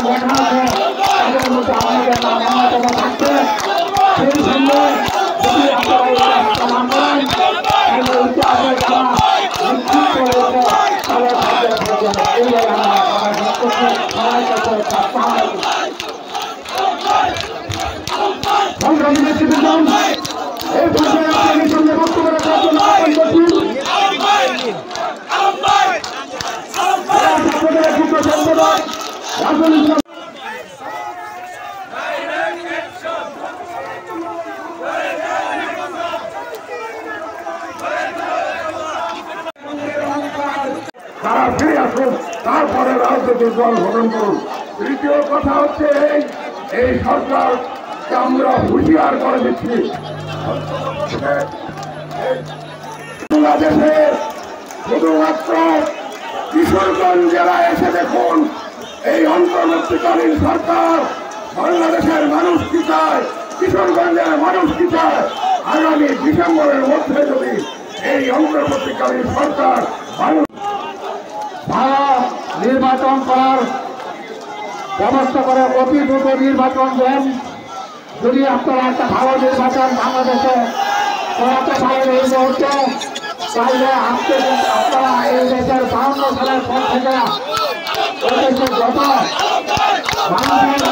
লেখা আছে তাদের মধ্যে আপনাদের নাম অন্যতম থাকবে। সেই সঙ্গে যদি আপনারা এটা না করেন তাহলে ইতিহাসে যারা নিশ্চিত রয়েছে তাদের ভাগ্যের প্রয়োজন। এইভাবে আমরা সবাই কাছে সংগ্রামী নেতৃবৃন্দ এই পর্যায়ে আপনাদের সঙ্গে বক্তব্য রাখার জন্য আহ্বান করছি। তারা ফিরে আসুন, তারপরে রাজনৈতিক দল গঠন করুন। তৃতীয় কথা হচ্ছে এই সরকারকে আমরা হুঁশিয়ার করে দিচ্ছি, বাংলাদেশের শুধুমাত্র কিশোরগঞ্জ জেলায় এসে দেখুন এই অন্তর্বর্তীকালীন সরকার বাংলাদেশের মানুষ কি চায়, কিশোরগঞ্জের মানুষ কি চায়। আগামী ডিসেম্বরের মধ্যে যদি এই অন্তর্বর্তীকালীন সরকার ভালো নির্বাচন করার ব্যবস্থা করে অতি দ্রুত নির্বাচন দেন, যদি আপনারা একটা ভালো নির্বাচন বাংলাদেশে করাতে পারেন এই মুহূর্তে, তাহলে আপনারা এই দেশের 52 সালের পর থেকে যত মানুষের